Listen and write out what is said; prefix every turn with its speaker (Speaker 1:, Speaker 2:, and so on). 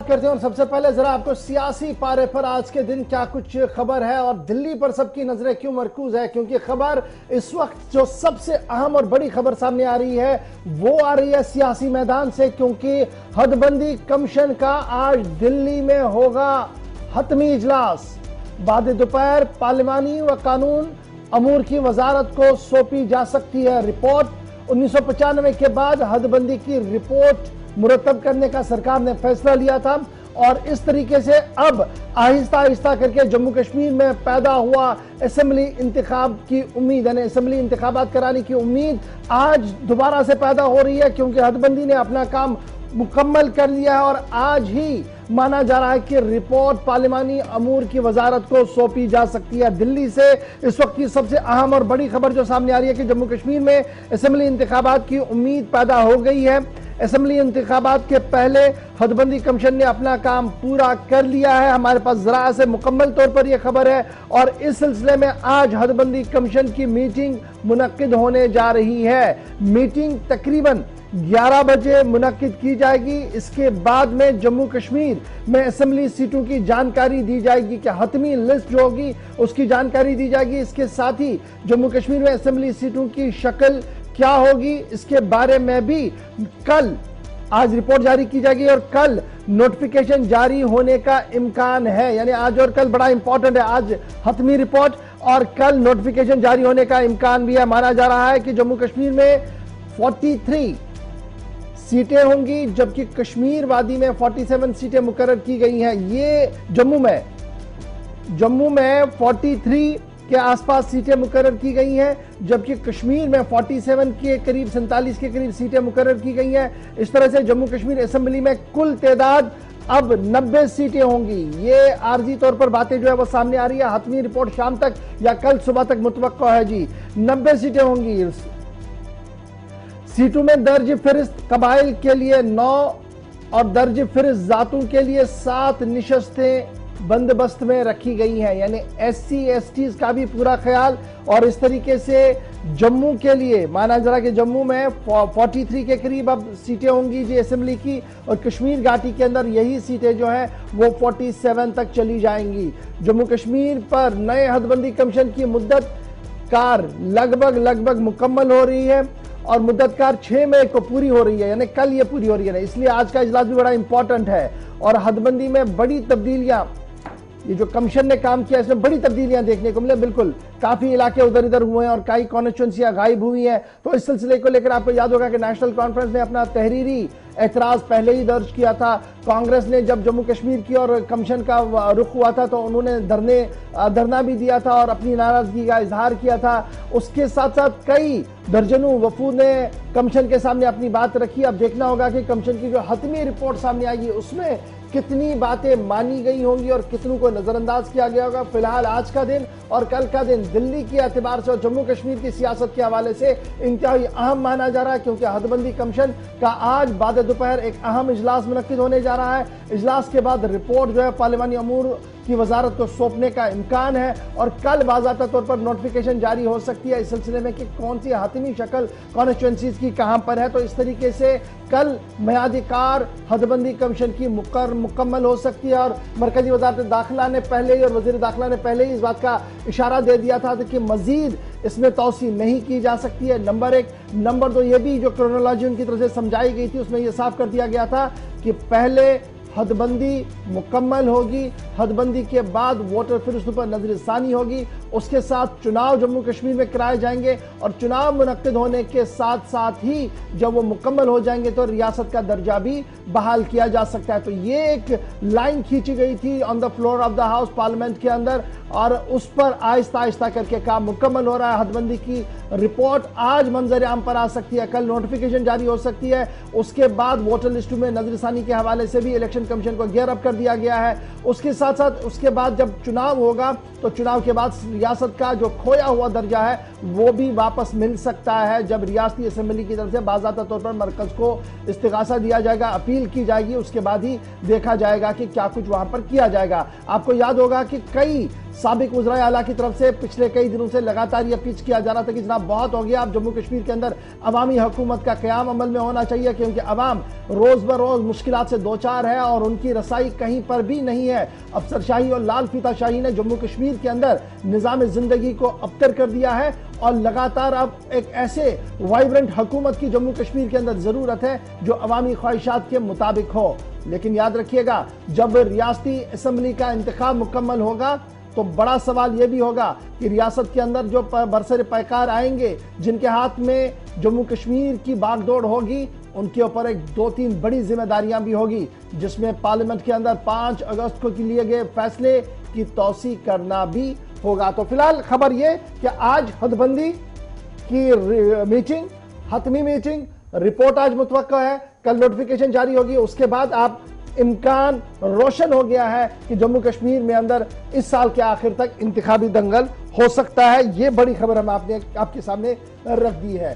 Speaker 1: करते हैं और सबसे पहले जरा आपको सियासी पारे पर आज के दिन क्या कुछ खबर है और दिल्ली पर सबकी नजरें क्यों मरकूज है, क्योंकि खबर इस वक्त जो सबसे अहम और बड़ी खबर सामने आ रही है वो आ रही है सियासी मैदान से, क्योंकि हदबंदी कमीशन का आज दिल्ली में होगा हतमी इजलास। बाद दोपहर पार्लिमानी व कानून अमूर की वजारत को सौंपी जा सकती है रिपोर्ट। 1995 के बाद हदबंदी की रिपोर्ट मुरतब करने का सरकार ने फैसला लिया था और इस तरीके से अब आहिस्ता आहिस्ता करके जम्मू कश्मीर में पैदा हुआ असेंबली इंतखाब की उम्मीद, यानी असेंबली इंतखाबात कराने की उम्मीद आज दोबारा से पैदा हो रही है, क्योंकि हदबंदी ने अपना काम मुकम्मल कर लिया है और आज ही माना जा रहा है कि रिपोर्ट पार्लिमानी अमूर की वजारत को सौंपी जा सकती है। दिल्ली से इस वक्त की सबसे अहम और बड़ी खबर जो सामने आ रही है कि जम्मू कश्मीर में असेंबली इंतखाबात की उम्मीद पैदा हो गई है। असेंबली इंतखाबात के पहले हदबंदी कमीशन ने अपना काम पूरा कर लिया है। हमारे पास जरा से मुकम्मल तौर पर यह खबर है और इस सिलसिले में आज हदबंदी कमीशन की मीटिंग मुनक्किद होने जा रही है। मीटिंग तकरीबन 11 बजे मुनक्किद की जाएगी। इसके बाद में जम्मू कश्मीर में असेंबली सीटों की जानकारी दी जाएगी कि हतमी लिस्ट जो होगी उसकी जानकारी दी जाएगी। इसके साथ ही जम्मू कश्मीर में असेंबली सीटों की शक्ल क्या होगी इसके बारे में भी कल आज रिपोर्ट जारी की जाएगी और कल नोटिफिकेशन जारी होने का इम्कान है। यानी आज और कल बड़ा इंपॉर्टेंट है, आज हतमी रिपोर्ट और कल नोटिफिकेशन जारी होने का इम्कान भी है। माना जा रहा है कि जम्मू कश्मीर में 43 सीटें होंगी, जबकि कश्मीर वादी में 47 सीटें मुकर्रर की गई हैं। ये जम्मू में 43 के आसपास सीटें मुकर्रर की गई हैं, जबकि कश्मीर में 47 के करीब 47 के करीब सीटें मुकर्रर की गई हैं। इस तरह से जम्मू कश्मीर असेंबली में कुल तादाद अब 90 सीटें होंगी। ये आर्जी तौर पर बातें जो है वो सामने आ रही है। हतमी रिपोर्ट शाम तक या कल सुबह तक मुतवक्का है जी। 90 सीटें होंगी। सीटों में दर्ज फिरिस्त कबाइल के लिए 9 और दर्ज फिरिस्त जातों के लिए 7 निशस्तें बंदोबस्त में रखी गई हैं, यानी SC STs का भी पूरा ख्याल। और इस तरीके से जम्मू के लिए माना जा रहा कि जम्मू में 43 के करीब अब सीटें होंगी जी असेंबली की, और कश्मीर घाटी के अंदर यही सीटें जो हैं वो 47 तक चली जाएंगी। जम्मू कश्मीर पर नए हदबंदी कमीशन की मुद्दत कार लगभग मुकम्मल हो रही है और मुद्दत कार 6 मई को पूरी हो रही है, यानी कल ये पूरी हो रही है। इसलिए आज का इजलास भी बड़ा इंपॉर्टेंट है और हदबंदी में बड़ी तब्दीलियां, ये जो कमीशन ने काम किया इसमें बड़ी तब्दीलियां देखने को मिले। बिल्कुल काफी इलाके उधर इधर हुए हैं और कई कॉन्स्टिट्यूंसियां गायब हुई हैं। तो इस सिलसिले को लेकर आपको याद होगा कि नेशनल कॉन्फ्रेंस ने अपना तहरीरी एतराज पहले ही दर्ज किया था। कांग्रेस ने जब जम्मू कश्मीर की और कमीशन का रुख हुआ था तो उन्होंने धरना भी दिया था और अपनी नाराजगी का इजहार किया था। उसके साथ साथ कई दर्जनों वफूद ने कमीशन के सामने अपनी बात रखी। अब देखना होगा कि कमीशन की जो हतमी रिपोर्ट सामने आएगी उसमें कितनी बातें मानी गई होंगी और कितनों को नजरअंदाज किया गया होगा। फिलहाल आज का दिन और कल का दिन दिल्ली के एतबार से और जम्मू कश्मीर की सियासत के हवाले से इंतहाई अहम माना जा रहा है, क्योंकि हदबंदी कमीशन का आज बाद दोपहर एक अहम इजलास मुनक्किद होने जा रहा है। इजलास के बाद रिपोर्ट जो है पार्लिमानी अमूर की वजारत को सौंपने का इम्कान है और कल बाज़ाब्ता तौर पर नोटिफिकेशन जारी हो सकती है इस सिलसिले में कि कौन सी हतमी शक्ल कॉन्स्टिट्यूंसीज की कहां पर है। तो इस तरीके से कल मियादी कार हदबंदी कमीशन की मुकम्मल हो सकती है और मरकजी वजारत दाखिला ने पहले ही और वजीर दाखिला ने पहले ही इस बात का इशारा दे दिया था कि मजीद इसमें तौसी नहीं की जा सकती है। नंबर 1। नंबर 2, ये भी जो क्रोनोलॉजी उनकी तरफ से समझाई गई थी उसमें यह साफ कर दिया गया था कि पहले हदबंदी मुकम्मल होगी, हदबंदी के बाद वोटर फिरिस्त पर नजरसानी होगी, उसके साथ चुनाव जम्मू कश्मीर में कराए जाएंगे और चुनाव मुनक्किद होने के साथ साथ ही जब वो मुकम्मल हो जाएंगे तो रियासत का दर्जा भी बहाल किया जा सकता है। तो ये एक लाइन खींची गई थी on the floor of the house parliament के अंदर और उस पर आहिस्ता आहिस्ता करके काम मुकम्मल हो रहा है। हदबंदी की रिपोर्ट आज मंजर आम पर आ सकती है, कल नोटिफिकेशन जारी हो सकती है। उसके बाद वोटर लिस्ट में नजरसानी के हवाले से भी इलेक्शन कमीशन को गियर अप कर दिया गया है। उसके साथ साथ उसके बाद जब चुनाव होगा तो चुनाव के बाद रियासत का जो खोया हुआ दर्जा है वो भी वापस मिल सकता है, जब रियासती असेंबली की तरफ से बाज़ाब्ता तौर पर मरकज को इस्तिगासा दिया जाएगा, अपील की जाएगी, उसके बाद ही देखा जाएगा कि क्या कुछ वहां पर किया जाएगा। आपको याद होगा कि कई साबिक वज़राए आला की तरफ से पिछले कई दिनों से लगातार यह पिच किया जा रहा था कि जनाब बहुत हो गया, अब जम्मू कश्मीर के अंदर अवामी हुकूमत का क़याम अमल में होना चाहिए, क्योंकि अवाम रोज ब रोज मुश्किलात से दो चार है और उनकी रसाई कहीं पर भी नहीं है। अफसरशाही और लाल फीताशाही ने जम्मू कश्मीर के अंदर निज़ाम जिंदगी को अबतर कर दिया है और लगातार अब एक ऐसे वाइब्रेंट हुकूमत की जम्मू कश्मीर के अंदर जरूरत है जो अवामी ख्वाहिशात के मुताबिक हो। लेकिन याद रखिएगा, जब रियासती असम्बली का इंतखाब मुकम्मल होगा तो बड़ा सवाल यह भी होगा कि रियासत के अंदर जो बरसर पैकार आएंगे, जिनके हाथ में जम्मू कश्मीर की बागडोर होगी, उनके ऊपर एक 2-3 बड़ी जिम्मेदारियां भी होगी, जिसमें पार्लियामेंट के अंदर 5 अगस्त को लिए गए फैसले की तौसी करना भी होगा। तो फिलहाल खबर यह कि आज हदबंदी की मीटिंग, हतमी मीटिंग, रिपोर्ट आज मुतवक्का है, कल नोटिफिकेशन जारी होगी, उसके बाद आप इम्कान रोशन हो गया है कि जम्मू कश्मीर में अंदर इस साल के आखिर तक इंतखाबी दंगल हो सकता है। यह बड़ी खबर हम आपने आपके सामने रख दी है।